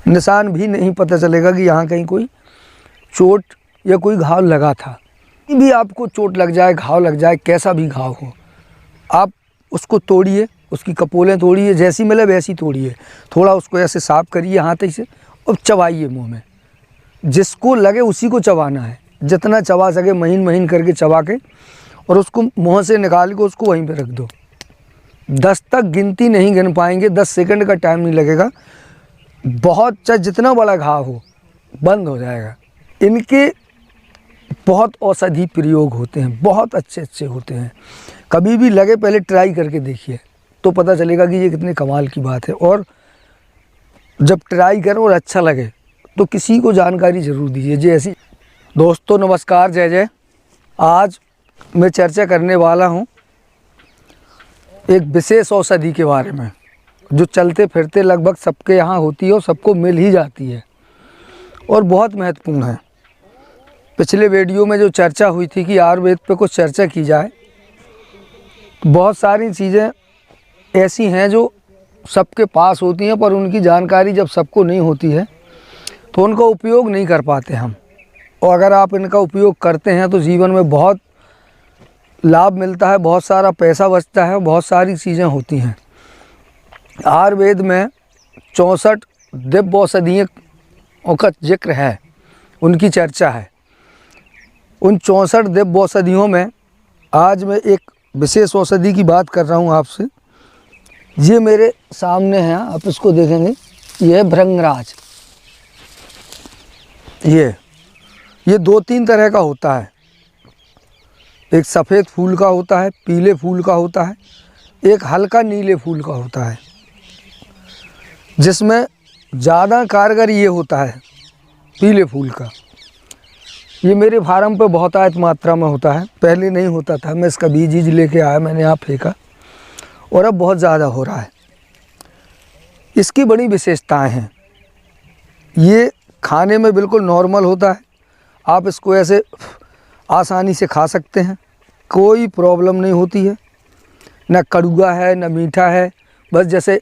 निशान भी नहीं पता चलेगा कि यहाँ कहीं कोई चोट या कोई घाव लगा था। कहीं भी आपको चोट लग जाए, घाव लग जाए, कैसा भी घाव हो, आप उसको तोड़िए, उसकी कपोलें तोड़िए, जैसी मिले वैसी तोड़िए, थोड़ा उसको ऐसे साफ करिए हाथ से और चबाइए मुंह में। जिसको लगे उसी को चबाना है, जितना चबा सके महीन महीन करके चबा के और उसको मुँह से निकाल के उसको वहीं पे रख दो। 10 तक गिनती नहीं गिन पाएंगे, 10 सेकंड का टाइम नहीं लगेगा, बहुत चाहे जितना बड़ा घाव हो बंद हो जाएगा। इनके बहुत औषधि प्रयोग होते हैं, बहुत अच्छे अच्छे होते हैं। कभी भी लगे पहले ट्राई करके देखिए तो पता चलेगा कि ये कितने कमाल की बात है। और जब ट्राई करें और अच्छा लगे तो किसी को जानकारी ज़रूर दीजिए। जैसी दोस्तों नमस्कार, जय जय। आज मैं चर्चा करने वाला हूँ एक विशेष औषधि के बारे में जो चलते फिरते लगभग सबके यहाँ होती है और सबको मिल ही जाती है और बहुत महत्वपूर्ण है। पिछले वीडियो में जो चर्चा हुई थी कि आयुर्वेद पे कुछ चर्चा की जाए, तो बहुत सारी चीज़ें ऐसी हैं जो सबके पास होती हैं पर उनकी जानकारी जब सबको नहीं होती है तो उनका उपयोग नहीं कर पाते हम। और अगर आप इनका उपयोग करते हैं तो जीवन में बहुत लाभ मिलता है, बहुत सारा पैसा बचता है, बहुत सारी चीज़ें होती हैं। आयुर्वेद में 64 दिव्य औषधियों का जिक्र है, उनकी चर्चा है। उन 64 दिव्य औषधियों में आज मैं एक विशेष औषधि की बात कर रहा हूँ आपसे। ये मेरे सामने है, आप इसको देखेंगे, ये है भृंगराज। ये 2-3 तरह का होता है। एक सफ़ेद फूल का होता है, पीले फूल का होता है, एक हल्का नीले फूल का होता है, जिसमें ज़्यादा कारगर ये होता है पीले फूल का। ये मेरे फार्म पे बहुत आयत मात्रा में होता है, पहले नहीं होता था। मैं इसका बीज लेके आया, मैंने यहाँ फेंका और अब बहुत ज़्यादा हो रहा है। इसकी बड़ी विशेषताएं हैं। ये खाने में बिल्कुल नॉर्मल होता है, आप इसको ऐसे आसानी से खा सकते हैं, कोई प्रॉब्लम नहीं होती है। न कड़वा है न मीठा है, बस जैसे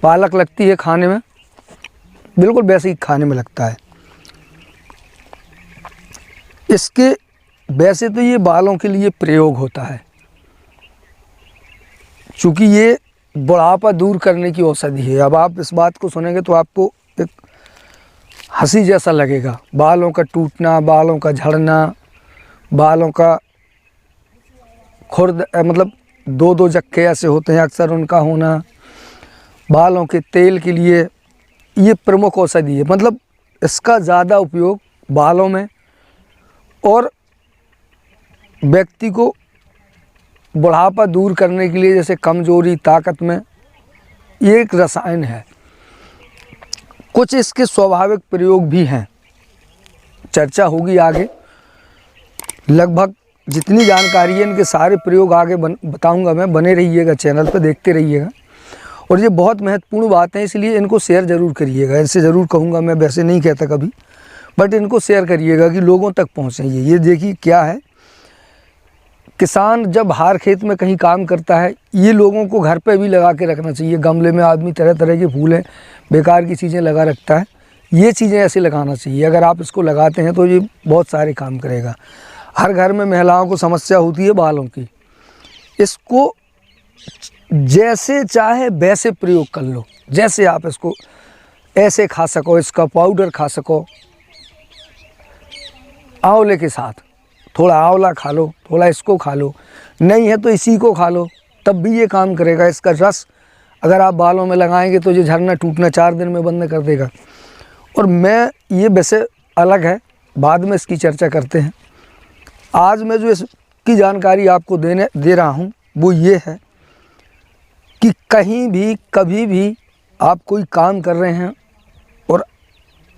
पालक लगती है खाने में बिल्कुल वैसे ही खाने में लगता है। इसके वैसे तो ये बालों के लिए प्रयोग होता है, चूँकि ये बुढ़ापा दूर करने की औषधि है। अब आप इस बात को सुनेंगे तो आपको एक हंसी जैसा लगेगा। बालों का टूटना, बालों का झड़ना, बालों का खुर्द मतलब 2-2 जक्के ऐसे होते हैं अक्सर, उनका होना, बालों के तेल के लिए ये प्रमुख औषधि है। मतलब इसका ज़्यादा उपयोग बालों में और व्यक्ति को बुढ़ापा दूर करने के लिए, जैसे कमजोरी, ताकत में, ये एक रसायन है। कुछ इसके स्वाभाविक प्रयोग भी हैं, चर्चा होगी आगे। लगभग जितनी जानकारी है इनके सारे प्रयोग आगे बताऊंगा मैं। बने रहिएगा, चैनल पर देखते रहिएगा। और ये बहुत महत्वपूर्ण बात है, इसलिए इनको शेयर ज़रूर करिएगा। इनसे ज़रूर कहूँगा, मैं वैसे नहीं कहता कभी, बट इनको शेयर करिएगा कि लोगों तक पहुँचे। ये देखिए क्या है, किसान जब बाहर खेत में कहीं काम करता है, ये लोगों को घर पे भी लगा के रखना चाहिए। गमले में आदमी तरह तरह के फूल हैं, बेकार की चीज़ें लगा रखता है, ये चीज़ें ऐसे लगाना चाहिए। अगर आप इसको लगाते हैं तो ये बहुत सारे काम करेगा। हर घर में महिलाओं को समस्या होती है बालों की, इसको जैसे चाहे वैसे प्रयोग कर लो। जैसे आप इसको ऐसे खा सको, इसका पाउडर खा सको, आंवले के साथ थोड़ा आंवला खा लो, थोड़ा इसको खा लो, नहीं है तो इसी को खा लो, तब भी ये काम करेगा। इसका रस अगर आप बालों में लगाएंगे तो ये झड़ना टूटना 4 दिन में बंद कर देगा। और मैं ये वैसे अलग है, बाद में इसकी चर्चा करते हैं। आज मैं जो इसकी जानकारी आपको दे रहा हूँ वो ये है कि कहीं भी कभी भी आप कोई काम कर रहे हैं और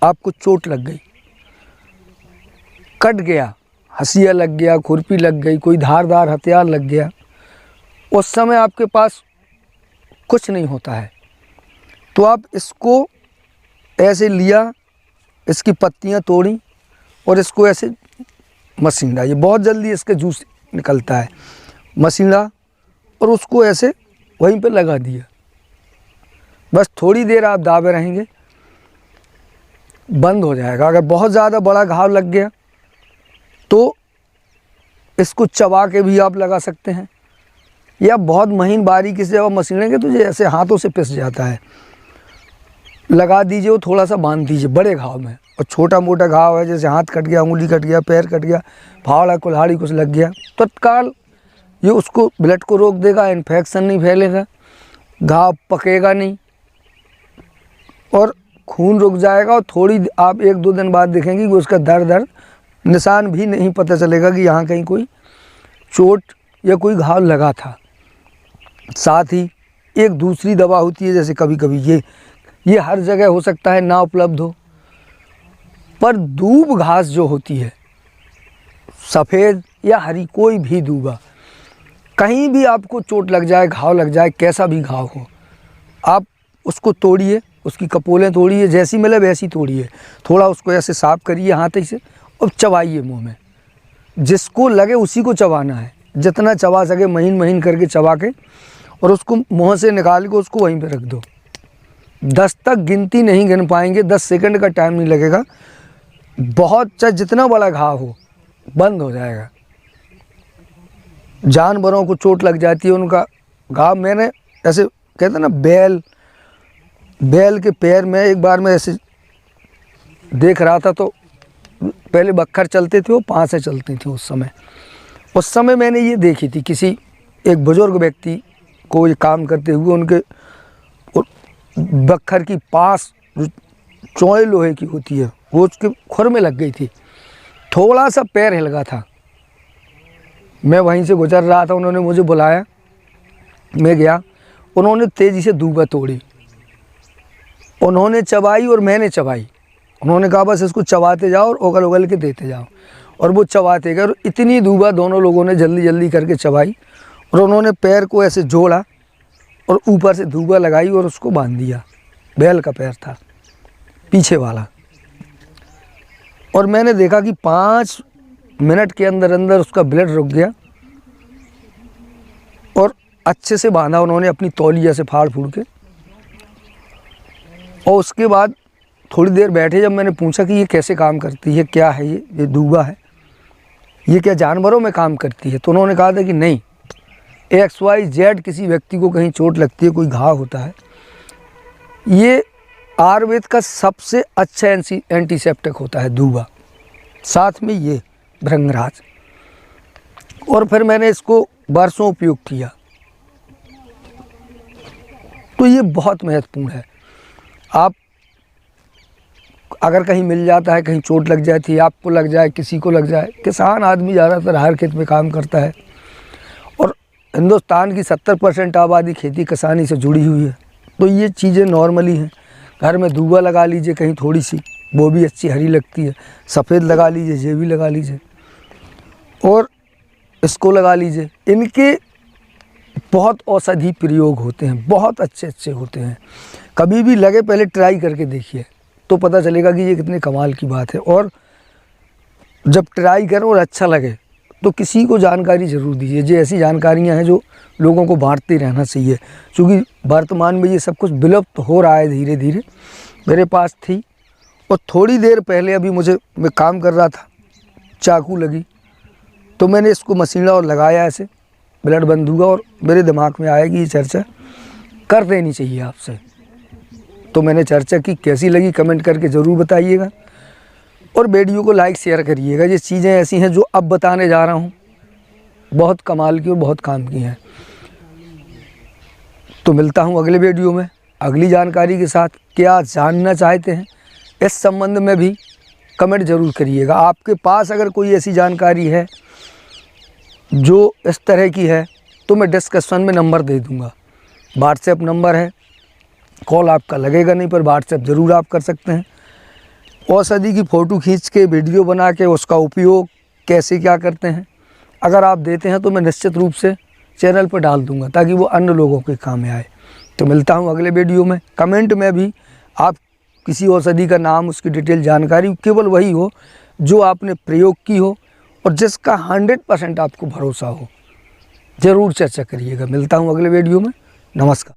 आपको चोट लग गई, कट गया, हंसिया लग गया, खुरपी लग गई, कोई धारदार हथियार लग गया, उस समय आपके पास कुछ नहीं होता है तो आप इसको ऐसे लिया, इसकी पत्तियां तोड़ी और इसको ऐसे मसीना। ये बहुत जल्दी इसके जूस निकलता है। मसीना और उसको ऐसे वहीं पे लगा दिया, बस थोड़ी देर आप दाबे रहेंगे, बंद हो जाएगा। अगर बहुत ज़्यादा बड़ा घाव लग गया तो इसको चबा के भी आप लगा सकते हैं, या बहुत महीन बारीकी से जब आप मसीनेंगे तो जैसे हाथों से पिस जाता है, लगा दीजिए, वो थोड़ा सा बांध दीजिए बड़े घाव में। और छोटा मोटा घाव है जैसे हाथ कट गया, उंगली कट गया, पैर कट गया, फावड़ा कुल्हाड़ी कुछ लग गया, तत्काल ये उसको ब्लड को रोक देगा, इन्फेक्शन नहीं फैलेगा, घाव पकेगा नहीं और खून रुक जाएगा। और थोड़ी आप 1-2 दिन बाद देखेंगे कि उसका दर्द निशान भी नहीं पता चलेगा कि यहाँ कहीं कोई चोट या कोई घाव लगा था। साथ ही एक दूसरी दवा होती है, जैसे कभी कभी ये हर जगह हो सकता है ना उपलब्ध हो, पर दूब घास जो होती है, सफ़ेद या हरी, कोई भी दूबा, कहीं भी आपको चोट लग जाए, घाव लग जाए, कैसा भी घाव हो, आप उसको तोड़िए, उसकी कपोलें तोड़िए, जैसी मिले वैसी तोड़िए, थोड़ा उसको ऐसे साफ करिए हाथ से और चबाइए मुंह में। जिसको लगे उसी को चबाना है, जितना चबा सके महीन महीन करके चबा के, और उसको मुँह से निकाल के उसको वहीं पे रख दो। 10 तक गिनती नहीं गिन पाएंगे, 10 सेकंड का टाइम नहीं लगेगा, बहुत चाहे जितना बड़ा घाव हो बंद हो जाएगा। जानवरों को चोट लग जाती है, उनका घाव, मैंने ऐसे कहते हैं ना, बैल के पैर में एक बार मैं ऐसे देख रहा था, तो पहले बक्खर चलते थे, वो 5 से चलती थी उस समय मैंने ये देखी थी, किसी एक बुजुर्ग व्यक्ति को ये काम करते हुए, उनके बक्खर की पास जो चौड़े लोहे की होती है वो उसके खुर में लग गई थी, थोड़ा सा पैर हिल गया था। मैं वहीं से गुजर रहा था, उन्होंने मुझे बुलाया, मैं गया, उन्होंने तेज़ी से दूबा तोड़ी, उन्होंने चबाई और मैंने चबाई। उन्होंने कहा बस इसको चबाते जाओ और उगल उगल के देते जाओ, और वो चबाते गए, और इतनी दूबा दोनों लोगों ने जल्दी जल्दी करके चबाई, और उन्होंने पैर को ऐसे जोड़ा और ऊपर से दूबा लगाई और उसको बांध दिया। बैल का पैर था पीछे वाला, और मैंने देखा कि 5 मिनट के अंदर अंदर उसका ब्लड रुक गया, और अच्छे से बांधा उन्होंने अपनी तौलिया से फाड़ फूड़ के। और उसके बाद थोड़ी देर बैठे, जब मैंने पूछा कि ये कैसे काम करती है, क्या है ये दूबा है, ये क्या जानवरों में काम करती है, तो उन्होंने कहा था कि नहीं, XYZ किसी व्यक्ति को कहीं चोट लगती है, कोई घाव होता है, ये आयुर्वेद का सबसे अच्छा एंटीसेप्टिक होता है दूबा, साथ में ये भृंगराज। और फिर मैंने इसको बरसों उपयोग किया, तो ये बहुत महत्वपूर्ण है। आप अगर कहीं मिल जाता है, कहीं चोट लग जाती है, आपको लग जाए, किसी को लग जाए, किसान आदमी ज़्यादातर हर खेत में काम करता है, और हिंदुस्तान की 70% आबादी खेती किसानी से जुड़ी हुई है, तो ये चीज़ें नॉर्मली हैं। घर में दूबा लगा लीजिए कहीं थोड़ी सी, वो भी अच्छी हरी लगती है, सफ़ेद लगा लीजिए, ये भी लगा लीजिए, और इसको लगा लीजिए। इनके बहुत औषधि प्रयोग होते हैं, बहुत अच्छे होते हैं। कभी भी लगे पहले ट्राई करके देखिए, तो पता चलेगा कि ये कितने कमाल की बात है। और जब ट्राई करें और अच्छा लगे तो किसी को जानकारी ज़रूर दीजिए। ये ऐसी जानकारियां हैं जो लोगों को बांटते रहना चाहिए, क्योंकि वर्तमान में ये सब कुछ विलुप्त हो रहा है धीरे धीरे। मेरे पास थी, और थोड़ी देर पहले अभी मैं काम कर रहा था, चाकू लगी, तो मैंने इसको मशीना और लगाया, ऐसे ब्लड बंद हुआ, और मेरे दिमाग में आया कि ये चर्चा कर देनी चाहिए आपसे। तो मैंने चर्चा की, कैसी लगी कमेंट करके ज़रूर बताइएगा, और वीडियो को लाइक शेयर करिएगा। ये चीज़ें ऐसी हैं जो अब बताने जा रहा हूँ, बहुत कमाल की और बहुत काम की हैं। तो मिलता हूँ अगले वीडियो में अगली जानकारी के साथ। क्या जानना चाहते हैं इस संबंध में भी कमेंट ज़रूर करिएगा। आपके पास अगर कोई ऐसी जानकारी है जो इस तरह की है, तो मैं डिस्क्रिप्शन में नंबर दे दूँगा, व्हाट्सएप नंबर है। कॉल आपका लगेगा नहीं, पर व्हाट्सएप ज़रूर आप कर सकते हैं। औषधि की फ़ोटो खींच के वीडियो बना के उसका उपयोग कैसे क्या करते हैं, अगर आप देते हैं तो मैं निश्चित रूप से चैनल पर डाल दूंगा, ताकि वो अन्य लोगों के काम में आए। तो मिलता हूँ अगले वीडियो में। कमेंट में भी आप किसी औषधि का नाम, उसकी डिटेल जानकारी केवल वही हो जो आपने प्रयोग की हो और जिसका 100% आपको भरोसा हो, ज़रूर चर्चा करिएगा। मिलता हूँ अगले वीडियो में। नमस्कार।